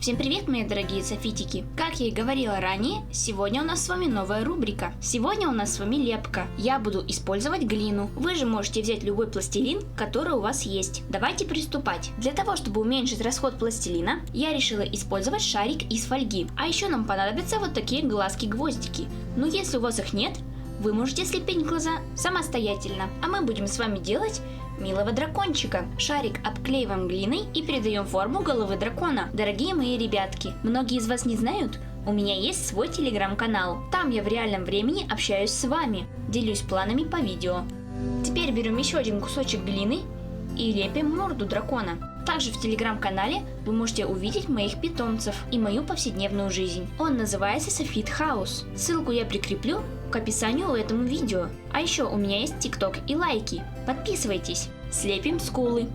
Всем привет, мои дорогие софитики! Как я и говорила ранее, сегодня у нас с вами новая рубрика. Сегодня у нас с вами лепка. Я буду использовать глину. Вы же можете взять любой пластилин, который у вас есть. Давайте приступать. Для того, чтобы уменьшить расход пластилина, я решила использовать шарик из фольги. А еще нам понадобятся вот такие глазки-гвоздики. Но если у вас их нет, вы можете слепить глаза самостоятельно. А мы будем с вами делать милого дракончика. Шарик обклеиваем глиной и придаем форму головы дракона. Дорогие мои ребятки, многие из вас не знают, у меня есть свой телеграм-канал. Там я в реальном времени общаюсь с вами, делюсь планами по видео. Теперь берем еще один кусочек глины и лепим морду дракона. Также в телеграм-канале вы можете увидеть моих питомцев и мою повседневную жизнь. Он называется Софит Хаус. Ссылку я прикреплю к описанию этому видео. А еще у меня есть тикток и лайки. Подписывайтесь. Слепим скулы.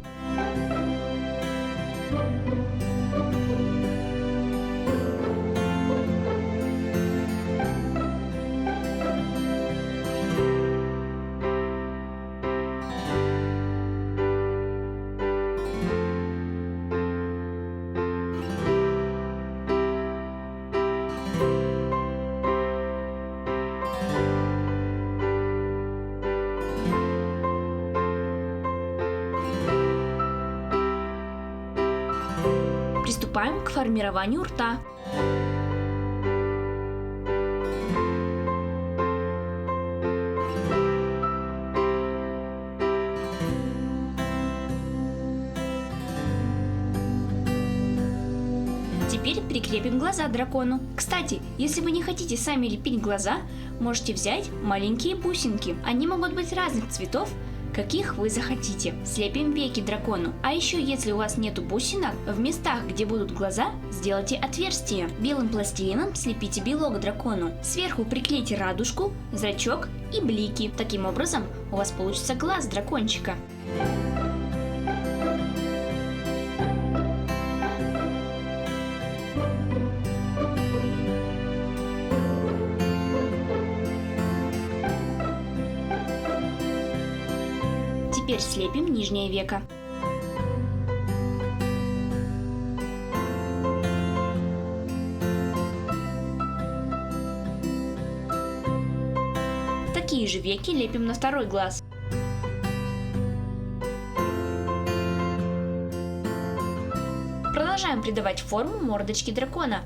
Приступаем к формированию рта. Теперь прикрепим глаза дракону. Кстати, если вы не хотите сами лепить глаза, можете взять маленькие бусинки. Они могут быть разных цветов, каких вы захотите. Слепим веки дракону. А еще, если у вас нету бусинок, в местах, где будут глаза, сделайте отверстие. Белым пластилином слепите белок дракону. Сверху приклейте радужку, зрачок и блики. Таким образом, у вас получится глаз дракончика. Теперь слепим нижнее веко. Такие же веки лепим на второй глаз. Продолжаем придавать форму мордочки дракона.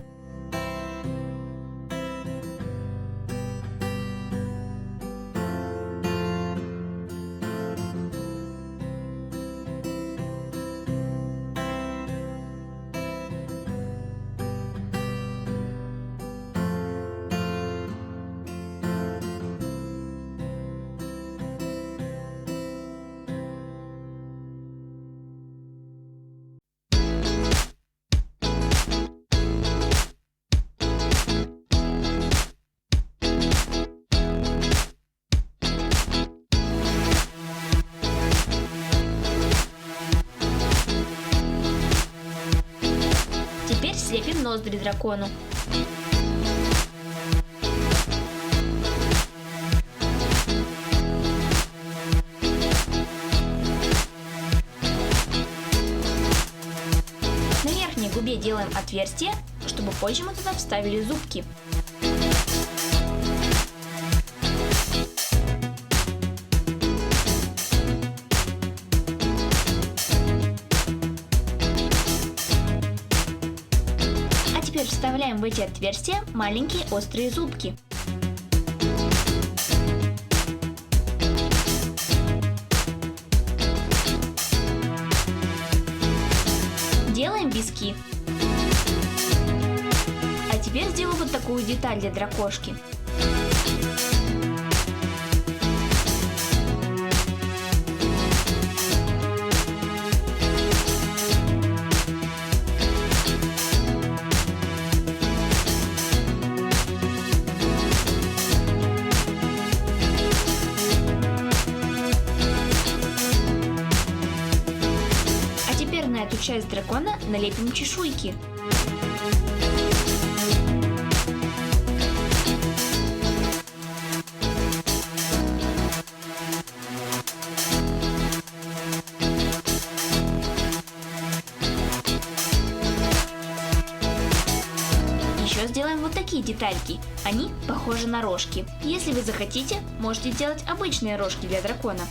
Теперь слепим ноздри дракону. На верхней губе делаем отверстие, чтобы позже мы туда вставили зубки. Теперь вставляем в эти отверстия маленькие острые зубки. Делаем виски. А теперь сделаю вот такую деталь для дракошки. На эту часть дракона налепим чешуйки. еще сделаем вот такие детальки. Они похожи на рожки. Если вы захотите, можете сделать обычные рожки для дракона.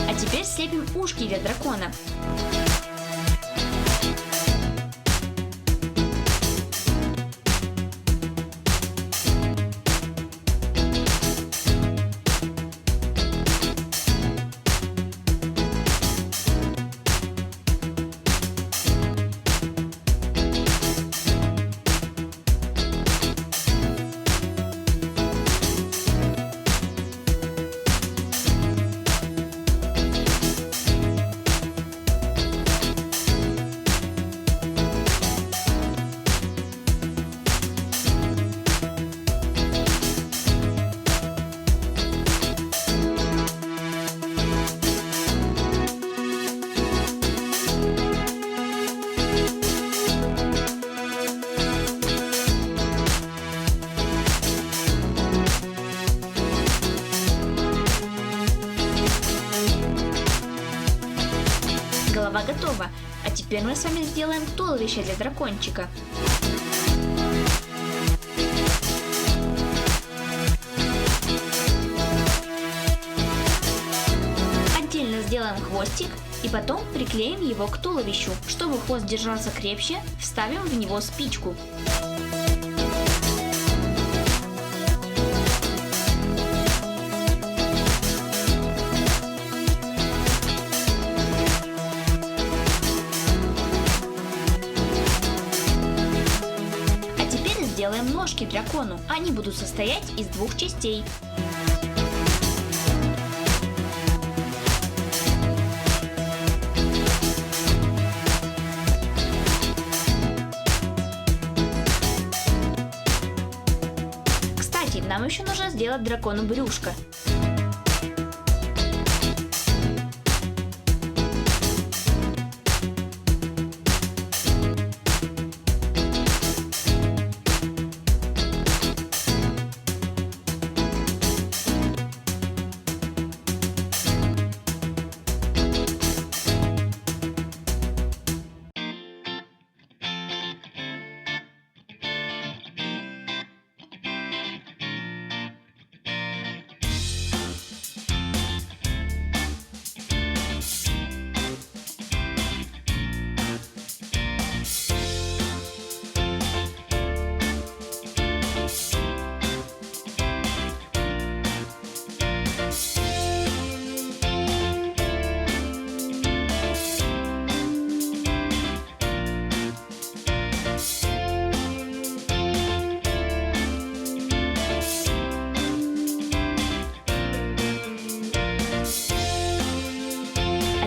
А теперь слепим ушки для дракона. Голова готова. А теперь мы с вами сделаем туловище для дракончика. Отдельно сделаем хвостик и потом приклеим его к туловищу. Чтобы хвост держался крепче, вставим в него спичку. Сделаем ножки дракону. Они будут состоять из двух частей. Кстати, нам еще нужно сделать дракону брюшко.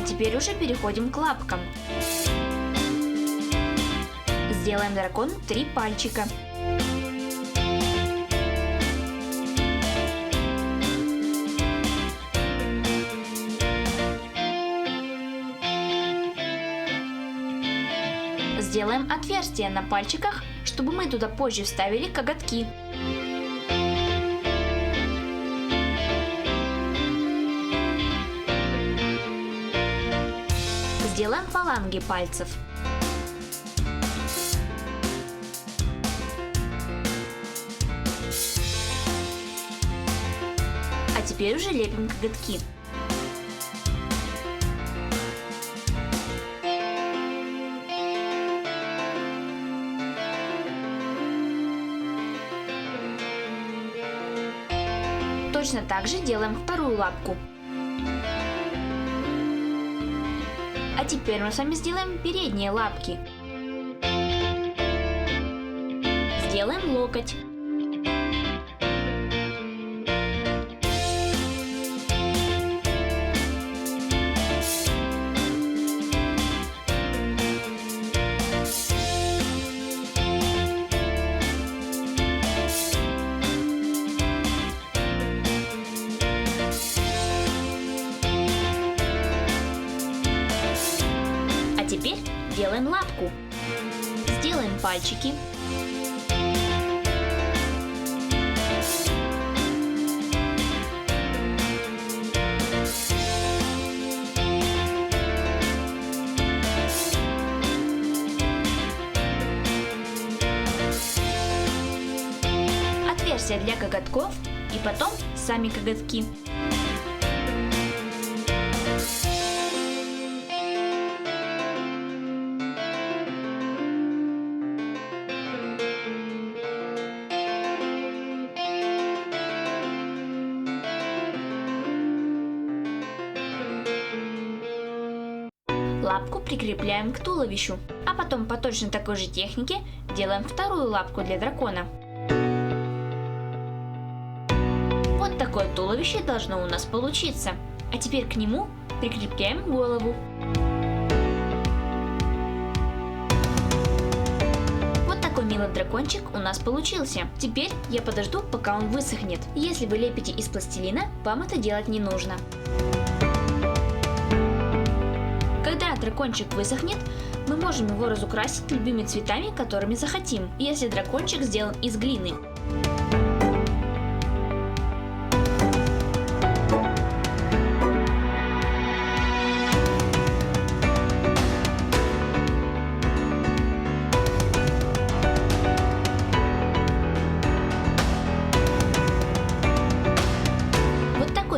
Теперь уже переходим к лапкам. Сделаем дракону 3 пальчика. Сделаем отверстие на пальчиках, чтобы мы туда позже вставили коготки. Сделаем фаланги пальцев. А теперь уже лепим коготки. Точно так же делаем вторую лапку. А теперь мы с вами сделаем передние лапки. Сделаем локоть. Сделаем лапку. Сделаем пальчики. Отверстие для коготков и потом сами коготки. Лапку прикрепляем к туловищу, а потом по точно такой же технике делаем вторую лапку для дракона. Вот такое туловище должно у нас получиться. А теперь к нему прикрепляем голову. Вот такой милый дракончик у нас получился. Теперь я подожду, пока он высохнет. Если вы лепите из пластилина, вам это делать не нужно. Когда дракончик высохнет, мы можем его разукрасить любыми цветами, которыми захотим, если дракончик сделан из глины.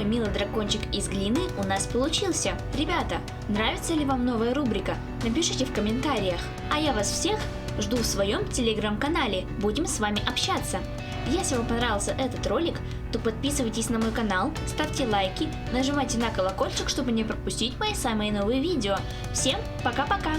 Милый дракончик из глины у нас получился. Ребята, нравится ли вам новая рубрика? Напишите в комментариях. А я вас всех жду в своем телеграм-канале. Будем с вами общаться. Если вам понравился этот ролик, то подписывайтесь на мой канал, ставьте лайки, нажимайте на колокольчик, чтобы не пропустить мои самые новые видео. Всем пока-пока!